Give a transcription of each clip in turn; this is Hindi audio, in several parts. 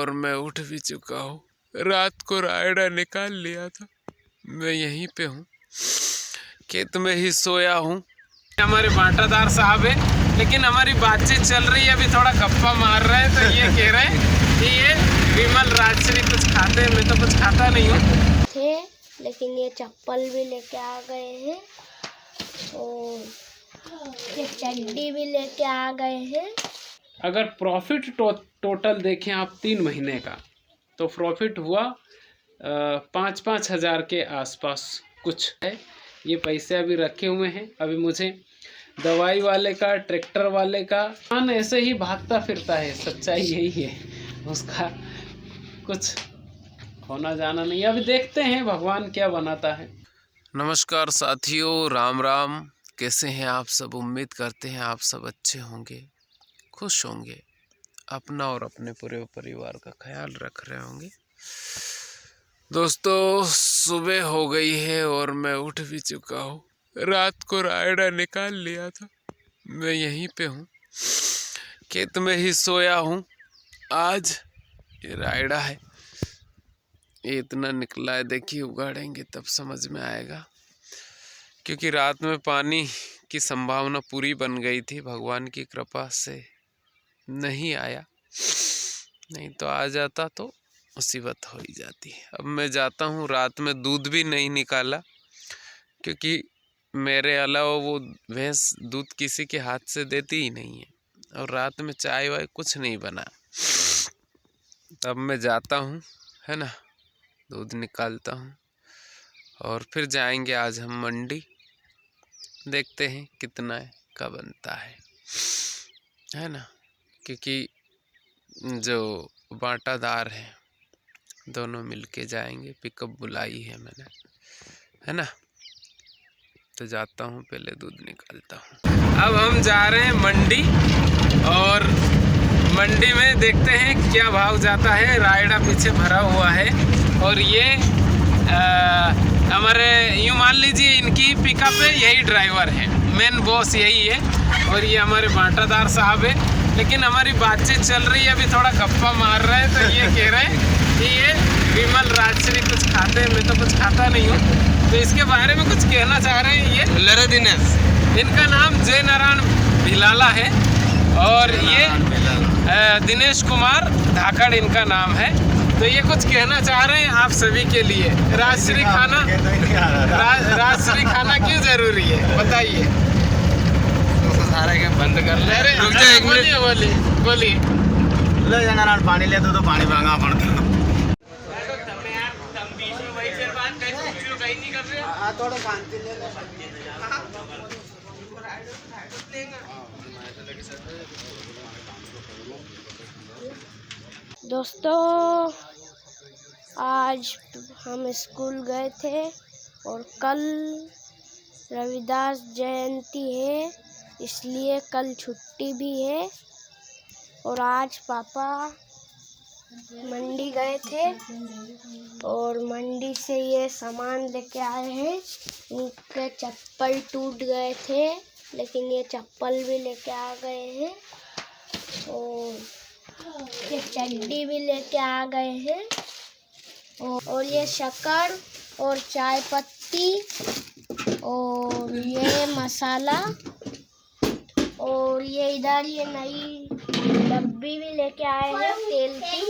और मैं उठ भी चुका हूँ। रात को रायडा निकाल लिया था। मैं यहीं पे हूँ, खेत में ही सोया हूँ। हमारे बांटादार साहब है, लेकिन हमारी बातचीत चल रही है, अभी थोड़ा गप्पा मार रहे हैं। तो ये कह रहे हैं कि ये विमल राजश्री कुछ खाते हैं, मैं तो कुछ खाता नहीं हूँ थे, लेकिन ये चप्पल भी लेके आ गए हैं और ये चड्डी भी लेके आ गए हैं। अगर प्रॉफिट टोटल देखें आप 3 महीने का, तो प्रॉफिट हुआ 5-5 हज़ार के आसपास कुछ है। ये पैसे अभी रखे हुए हैं। अभी मुझे दवाई वाले का, ट्रैक्टर वाले का हाँ ऐसे ही भागता फिरता है। सच्चाई यही है, उसका कुछ होना जाना नहीं। अभी देखते हैं भगवान क्या बनाता है। नमस्कार साथियों, राम राम। कैसे हैं आप सब? उम्मीद करते हैं आप सब अच्छे होंगे, खुश होंगे, अपना और अपने पूरे परिवार का ख्याल रख रहे होंगे। दोस्तों, सुबह हो गई है और मैं उठ भी चुका हूँ। रात को रायडा निकाल लिया था। मैं यहीं पे हूँ, खेत में ही सोया हूँ। आज ये रायडा है, ये इतना निकला है। देखिए, उगाड़ेंगे तब समझ में आएगा, क्योंकि रात में पानी की संभावना पूरी बन गई थी। भगवान की कृपा से नहीं आया, नहीं तो आ जाता तो मुसीबत हो ही जाती। अब मैं जाता हूँ। रात में दूध भी नहीं निकाला, क्योंकि मेरे अलावा वो भैंस दूध किसी के हाथ से देती ही नहीं है, और रात में चाय वाय कुछ नहीं बना। तब मैं जाता हूँ, है ना, दूध निकालता हूँ और फिर जाएंगे आज हम मंडी। देखते हैं कितना का बनता है ना, क्योंकि जो बांटादार हैं दोनों मिलके जाएंगे। पिकअप बुलाई है मैंने, है ना। तो जाता हूँ, पहले दूध निकालता हूँ। अब हम जा रहे हैं मंडी, और मंडी में देखते हैं क्या भाव जाता है। रायडा पीछे भरा हुआ है, और ये हमारे यूँ मान लीजिए इनकी पिकअप है, यही ड्राइवर है, मेन बॉस यही है। और ये हमारे बांटादार साहब है, लेकिन हमारी बातचीत चल रही है, अभी थोड़ा गप्पा मार रहे हैं। तो ये कह रहे हैं कि ये विमल राजश्री कुछ खाते हैं, मैं तो कुछ खाता नहीं हूँ। तो इसके बारे में कुछ कहना चाह रहे हैं। ये लरे दिनेश, इनका नाम जय नारायण भिलाला है, और ये दिनेश कुमार धाकड़ इनका नाम है। तो ये कुछ कहना चाह रहे हैं आप सभी के लिए। राजश्री खाना, राजश्री खाना क्यों जरूरी है बताइए। सारे के बंद कर ले। रुक जा एक मिनट। बोलिए। ले जाना पानी ले तो पानी मांगा पड़ता। थोड़ा शांति ले लो। दोस्तों, आज हम स्कूल गए थे और कल रविदास जयंती है, इसलिए कल छुट्टी भी है। और आज पापा मंडी गए थे और मंडी से ये सामान लेके आए हैं। इनके चप्पल टूट गए थे, लेकिन ये चप्पल भी लेके आ गए हैं, और ये चड्डी भी लेके आ गए हैं, और ये शक्कर और चाय पत्ती और ये मसाला, और ये इधर ये नई डब्बी भी लेके आए हैं तेल की,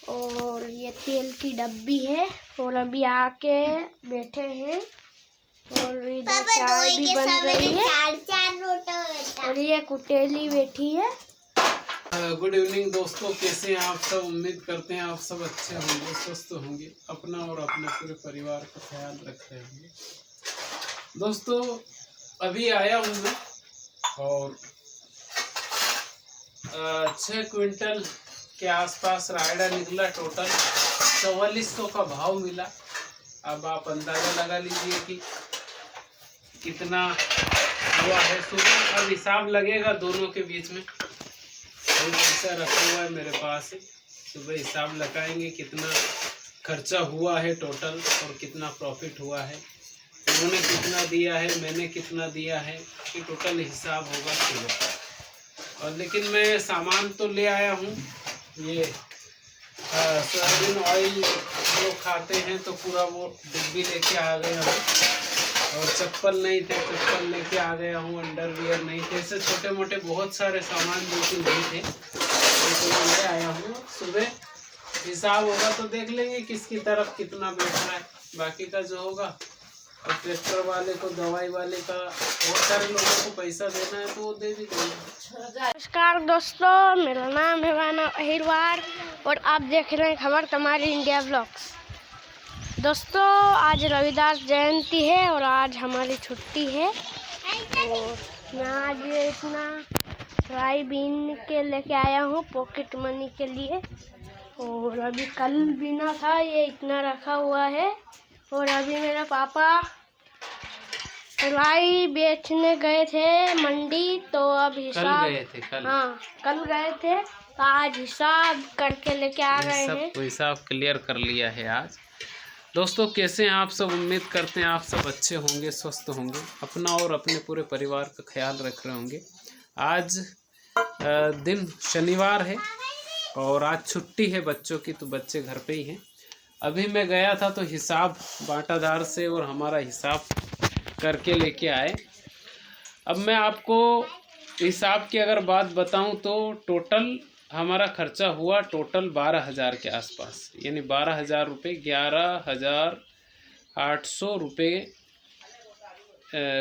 और ये तेल की डब्बी है। और अभी आके बैठे हैं, और इधर चाय भी बन रही है, और ये कुटेली बैठी है। गुड इवनिंग दोस्तों, कैसे हैं आप सब? उम्मीद करते हैं आप सब अच्छे होंगे, स्वस्थ होंगे, अपना और अपने पूरे परिवार का ख्याल रख रहे होंगे। दोस्तों, अभी आया हूँ मैं, और 6 क्विंटल के आसपास रायडा निकला। टोटल 4400 का भाव मिला। अब आप अंदाजा लगा लीजिए कि कितना हुआ है। सुबह अब हिसाब लगेगा दोनों के बीच में, पैसा रखा हुआ है मेरे पास। सुबह हिसाब लगाएंगे कितना खर्चा हुआ है टोटल, और कितना प्रॉफिट हुआ है। उन्होंने कितना दिया है, मैंने कितना दिया है, ये टोटल हिसाब होगा सुबह। और लेकिन मैं सामान तो ले आया हूँ। ये सोयाबीन ऑयल लोग खाते हैं तो पूरा वो डिब्बी लेके आ गया हूँ। और चप्पल नहीं थे, चप्पल लेके आ गया हूँ। अंडरवियर नहीं थे, ऐसे छोटे मोटे बहुत सारे सामान जो कि नहीं थे तो मैं ले आया हूँ। सुबह हिसाब होगा तो देख लेंगे किसकी तरफ कितना बैठ रहा है, बाकी का जो होगा। और ट्रैक्टर वाले को, दवाई वाले का, बहुत सारे लोगों को पैसा देना है तो वो दे भी देंगे। नमस्कार दोस्तों, मेरा नाम है मानव अहिरवार और आप देख रहे हैं खबर तुम्हारी इंडिया ब्लॉग्स। दोस्तों, आज रविदास जयंती है और आज हमारी छुट्टी है। और मैं आज ये इतना राई बीन के लेके आया हूँ पॉकेट मनी के लिए। और अभी कल बीना था, ये इतना रखा हुआ है। और अभी मेरे पापा राई बेचने गए थे मंडी, तो अब हिसाब कल गए थे तो आज हिसाब करके लेके आ गए हैं। सब हिसाब क्लियर कर लिया है आज। दोस्तों, कैसे हैं आप सब? उम्मीद करते हैं आप सब अच्छे होंगे, स्वस्थ होंगे, अपना और अपने पूरे परिवार का ख्याल रख रहे होंगे। आज दिन शनिवार है और आज छुट्टी है बच्चों की, तो बच्चे घर पे ही हैं। अभी मैं गया था तो हिसाब बाटाधार से और हमारा हिसाब करके लेके आए। अब मैं आपको हिसाब की अगर बात बताऊं तो टोटल हमारा खर्चा हुआ टोटल 12,000 के आसपास, यानी 12,000 रुपये, 11,800 रुपये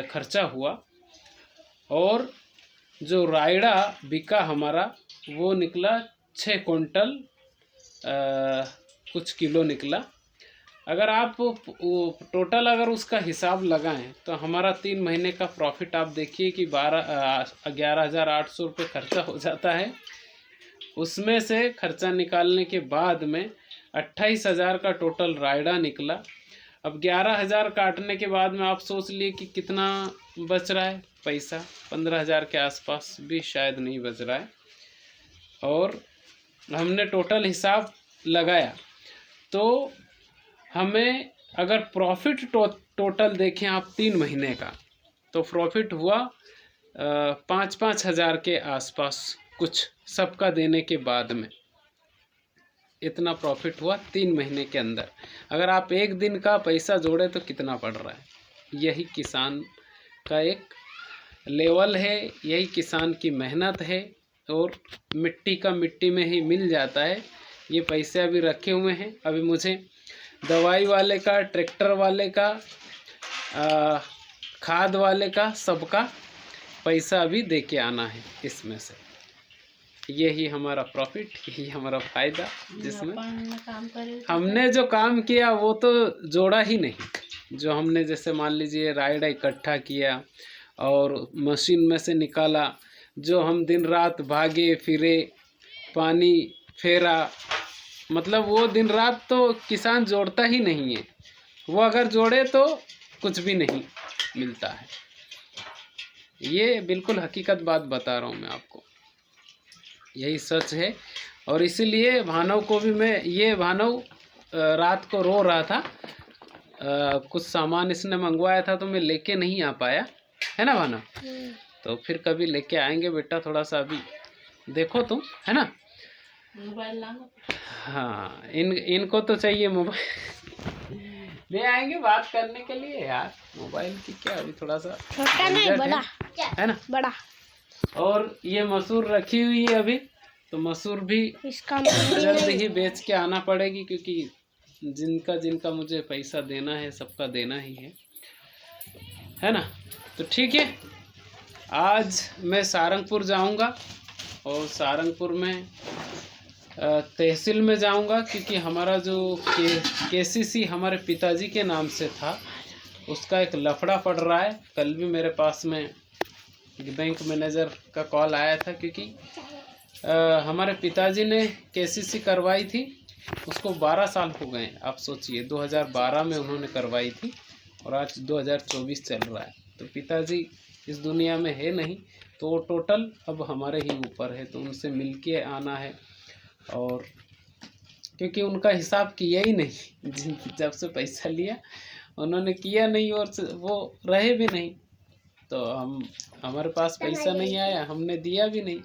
खर्चा हुआ। और जो रायड़ा बिका हमारा वो निकला 6 क्विंटल कुछ किलो निकला। अगर आप टोटल अगर उसका हिसाब लगाएं तो हमारा 3 महीने का प्रॉफिट आप देखिए कि 11,800 रुपये खर्चा हो जाता है। उसमें से खर्चा निकालने के बाद में 28,000 का टोटल रायड़ा निकला। अब 11,000 काटने के बाद में आप सोच लिए कि कितना बच रहा है पैसा, 15,000 के आसपास भी शायद नहीं बच रहा है। और हमने टोटल हिसाब लगाया तो हमें अगर प्रॉफिट टोटल देखें आप 3 महीने का, तो प्रॉफिट हुआ 5-5 हज़ार के आसपास, कुछ सबका देने के बाद में इतना प्रॉफिट हुआ 3 महीने के अंदर। अगर आप एक दिन का पैसा जोड़े तो कितना पड़ रहा है। यही किसान का एक लेवल है, यही किसान की मेहनत है। और मिट्टी का मिट्टी में ही मिल जाता है। ये पैसे अभी रखे हुए हैं, अभी मुझे दवाई वाले का, ट्रैक्टर वाले का, खाद वाले का, सबका पैसा अभी दे के आना है इसमें से। यही हमारा प्रॉफिट, यही हमारा फ़ायदा, जिसमें हमने जो काम किया वो तो जोड़ा ही नहीं। जो हमने जैसे मान लीजिए रायड़ा इकट्ठा किया और मशीन में से निकाला, जो हम दिन रात भागे फिरे, पानी फेरा, मतलब वो दिन रात तो किसान जोड़ता ही नहीं है। वो अगर जोड़े तो कुछ भी नहीं मिलता है। ये बिल्कुल हकीकत बात बता रहा हूँ मैं आपको, यही सच है। और इसीलिए भानव को भी भानव रात को रो रहा था। कुछ सामान इसने मंगवाया था तो मैं लेके नहीं आ पाया, है ना भानव? तो फिर कभी लेके आएंगे बेटा, थोड़ा सा अभी देखो तुम, है ना? मोबाइल लाना। हाँ, इनको तो चाहिए मोबाइल। ले आएंगे बात करने के लिए यार, मोबाइल की क्या अभी थोड़ा सा छोटा नहीं बड़ा है ना? बड़ा। और ये मसूर रखी हुई है अभी, तो मसूर भी इसका जल्द ही बेच के आना पड़ेगी, क्योंकि जिनका मुझे पैसा देना है सबका देना ही है ना? तो ठीक है, आज मैं सारंगपुर जाऊंगा और सारंगपुर में तहसील में जाऊंगा, क्योंकि हमारा जो केसीसी हमारे पिताजी के नाम से था उसका एक लफड़ा पड़ रहा है। कल भी मेरे पास में बैंक मैनेजर का कॉल आया था, क्योंकि हमारे पिताजी ने केसीसी करवाई थी, उसको 12 साल हो गए। आप सोचिए 2012 में उन्होंने करवाई थी और आज 2024 चल रहा है, तो पिताजी इस दुनिया में है नहीं, तो वो टोटल अब हमारे ही ऊपर है। तो उनसे मिल के आना है, और क्योंकि उनका हिसाब किया ही नहीं, जब से पैसा लिया उन्होंने किया नहीं और वो रहे भी नहीं। तो हमारे पास पैसा नहीं आया, हमने दिया भी नहीं,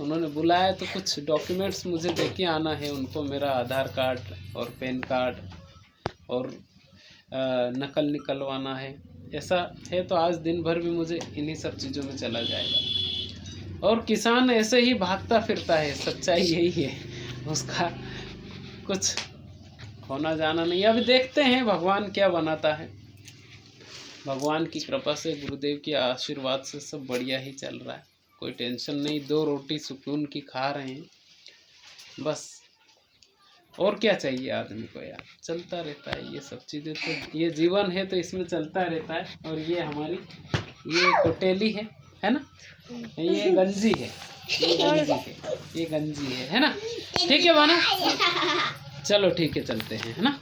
उन्होंने बुलाया तो कुछ डॉक्यूमेंट्स मुझे देके आना है उनको, मेरा आधार कार्ड और पैन कार्ड और नकल निकलवाना है। ऐसा है तो आज दिन भर भी मुझे इन्हीं सब चीज़ों में चला जाएगा। और किसान ऐसे ही भागता फिरता है, सच्चाई यही है, उसका कुछ होना जाना नहीं। अभी देखते हैं भगवान क्या बनाता है। भगवान की कृपा से, गुरुदेव के आशीर्वाद से सब बढ़िया ही चल रहा है, कोई टेंशन नहीं। 2 रोटी सुकून की खा रहे हैं बस, और क्या चाहिए आदमी को यार। चलता रहता है ये सब चीज़ें, तो ये जीवन है तो इसमें चलता रहता है। और ये हमारी ये कोटेली है ना, ये गंजी है, ये गंजी है ना। ठीक है बाना, चलो ठीक है, चलते हैं, है ना।